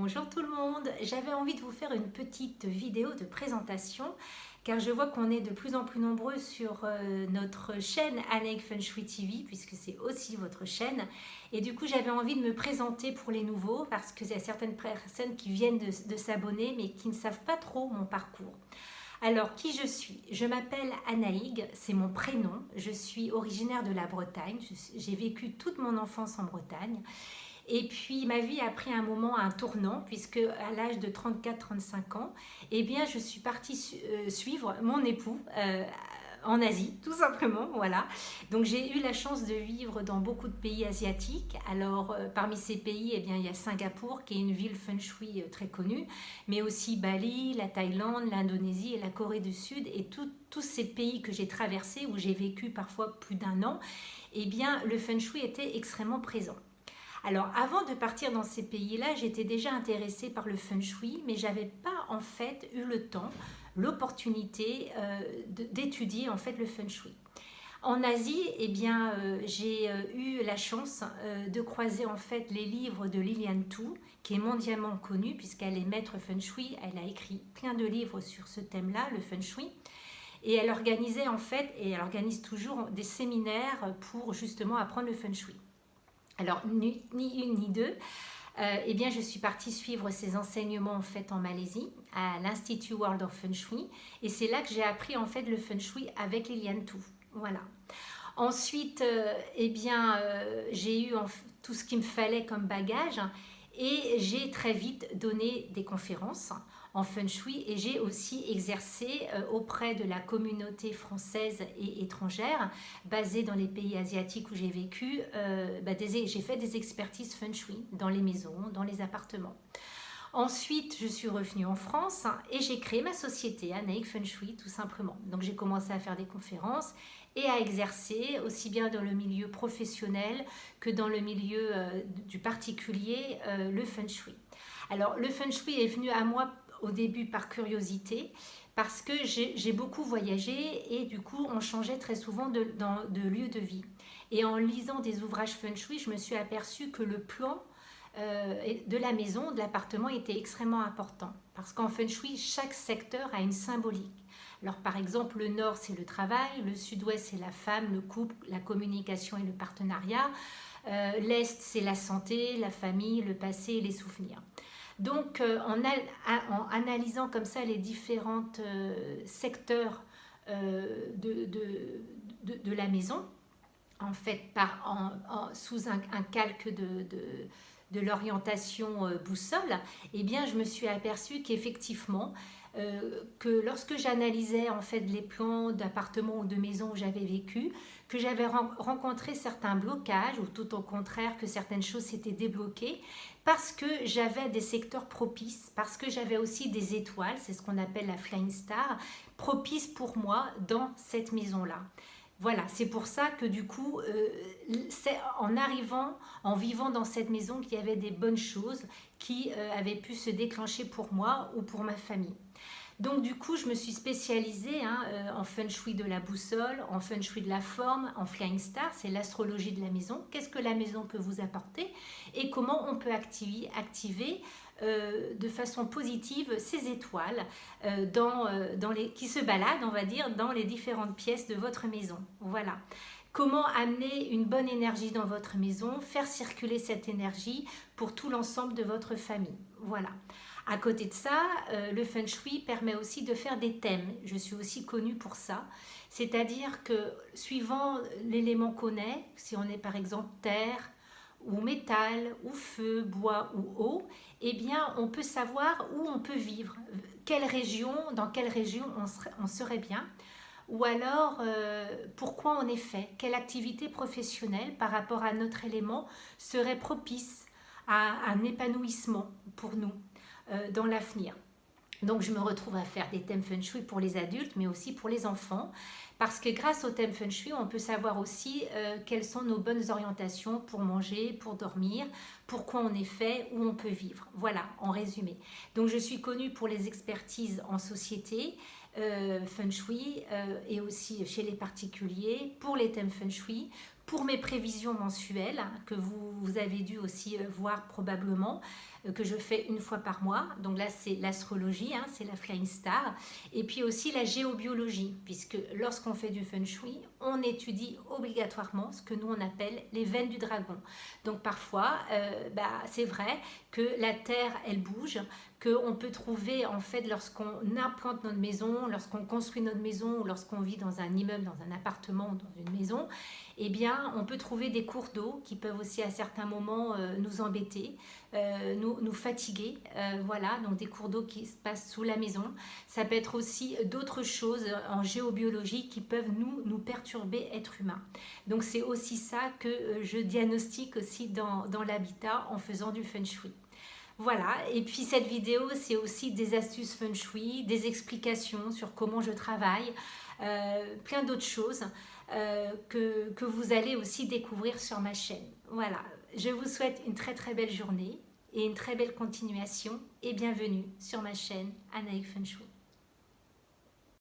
Bonjour tout le monde, j'avais envie de vous faire une petite vidéo de présentation car je vois qu'on est de plus en plus nombreux sur notre chaîne Anaïk Feng Shui TV puisque c'est aussi votre chaîne et du coup j'avais envie de me présenter pour les nouveaux parce qu'il y a certaines personnes qui viennent de s'abonner mais qui ne savent pas trop mon parcours. Alors, qui je suis? Je m'appelle Anaïg, c'est mon prénom. Je suis originaire de la Bretagne. J'ai vécu toute mon enfance en Bretagne. Et puis ma vie a pris un moment, un tournant, puisque à l'âge de 34-35 ans, eh bien, je suis partie suivre mon époux en Asie, tout simplement, voilà. Donc j'ai eu la chance de vivre dans beaucoup de pays asiatiques. Alors parmi ces pays, eh bien, il y a Singapour, qui est une ville feng shui très connue, mais aussi Bali, la Thaïlande, l'Indonésie et la Corée du Sud, et tous ces pays que j'ai traversés, où j'ai vécu parfois plus d'un an, eh bien, le feng shui était extrêmement présent. Alors, avant de partir dans ces pays-là, j'étais déjà intéressée par le feng shui, mais j'avais pas en fait eu le temps, l'opportunité d'étudier en fait le feng shui. En Asie, eh bien, j'ai eu la chance de croiser en fait les livres de Liliane Tu, qui est mondialement connue puisqu'elle est maître feng shui. Elle a écrit plein de livres sur ce thème-là, le feng shui. Et elle organisait en fait, et elle organise toujours des séminaires pour justement apprendre le feng shui. Alors, ni une ni deux, eh bien, je suis partie suivre ces enseignements en fait en Malaisie, à l'Institut World of Feng Shui. Et c'est là que j'ai appris en fait le Feng Shui avec Liliane Tu. Voilà. Ensuite, eh bien, j'ai eu tout ce qu'il me fallait comme bagage et j'ai très vite donné des conférences en feng shui et j'ai aussi exercé auprès de la communauté française et étrangère basée dans les pays asiatiques où j'ai vécu. J'ai fait des expertises feng shui dans les maisons, dans les appartements. Ensuite, je suis revenue en France et j'ai créé ma société, Anaïk Feng Shui, tout simplement. Donc, j'ai commencé à faire des conférences et à exercer aussi bien dans le milieu professionnel que dans le milieu du particulier, le Feng Shui. Alors, le Feng Shui est venu à moi au début par curiosité parce que j'ai beaucoup voyagé et du coup, on changeait très souvent de lieu de vie. Et en lisant des ouvrages Feng Shui, je me suis aperçue que le plan de la maison, de l'appartement était extrêmement important parce qu'en feng shui, chaque secteur a une symbolique. Alors par exemple, le nord c'est le travail, le sud-ouest c'est la femme, le couple, la communication et le partenariat, l'est c'est la santé, la famille, le passé et les souvenirs. Donc en analysant comme ça les différents secteurs de la maison, en fait sous un calque de l'orientation boussole, eh bien, je me suis aperçue qu'effectivement, que lorsque j'analysais en fait les plans d'appartements ou de maisons où j'avais vécu, que j'avais rencontré certains blocages ou tout au contraire que certaines choses s'étaient débloquées parce que j'avais des secteurs propices, parce que j'avais aussi des étoiles, c'est ce qu'on appelle la flying star, propices pour moi dans cette maison-là. Voilà, c'est pour ça que du coup, c'est en arrivant, en vivant dans cette maison qu'il y avait des bonnes choses qui avaient pu se déclencher pour moi ou pour ma famille. Donc du coup, je me suis spécialisée en feng shui de la boussole, en feng shui de la forme, en flying star, c'est l'astrologie de la maison. Qu'est-ce que la maison peut vous apporter et comment on peut activer de façon positive ces étoiles qui se baladent, on va dire, dans les différentes pièces de votre maison. Voilà. Comment amener une bonne énergie dans votre maison, faire circuler cette énergie pour tout l'ensemble de votre famille. Voilà. À côté de ça, le feng shui permet aussi de faire des thèmes. Je suis aussi connue pour ça. C'est-à-dire que suivant l'élément qu'on est, si on est par exemple terre, ou métal, ou feu, bois ou eau, eh bien on peut savoir où on peut vivre, dans quelle région on serait bien, ou alors pourquoi on est fait, quelle activité professionnelle par rapport à notre élément serait propice à un épanouissement pour nous dans l'avenir. Donc je me retrouve à faire des thèmes feng shui pour les adultes mais aussi pour les enfants parce que grâce au thème feng shui on peut savoir aussi quelles sont nos bonnes orientations pour manger, pour dormir, pourquoi on est fait, où on peut vivre. Voilà en résumé. Donc je suis connue pour les expertises en société feng shui et aussi chez les particuliers pour les thèmes feng shui, pour mes prévisions mensuelles que vous avez dû aussi voir probablement que je fais une fois par mois. Donc là, c'est l'astrologie, hein, c'est la Flying Star. Et puis aussi la géobiologie, puisque lorsqu'on fait du Feng Shui, on étudie obligatoirement ce que nous, on appelle les veines du dragon. Donc parfois, c'est vrai que la Terre, elle bouge, qu'on peut trouver, en fait, lorsqu'on implante notre maison, lorsqu'on construit notre maison, ou lorsqu'on vit dans un immeuble, dans un appartement, dans une maison, eh bien, on peut trouver des cours d'eau qui peuvent aussi, à certains moments, nous embêter, nous fatiguer. Voilà, donc des cours d'eau qui se passent sous la maison. Ça peut être aussi d'autres choses en géobiologie qui peuvent nous perturber, être humains. Donc, c'est aussi ça que je diagnostique aussi dans l'habitat en faisant du Feng Shui. Voilà, et puis cette vidéo, c'est aussi des astuces Feng Shui, des explications sur comment je travaille, plein d'autres choses que vous allez aussi découvrir sur ma chaîne. Voilà, je vous souhaite une très très belle journée et une très belle continuation et bienvenue sur ma chaîne Anaïk Feng Shui.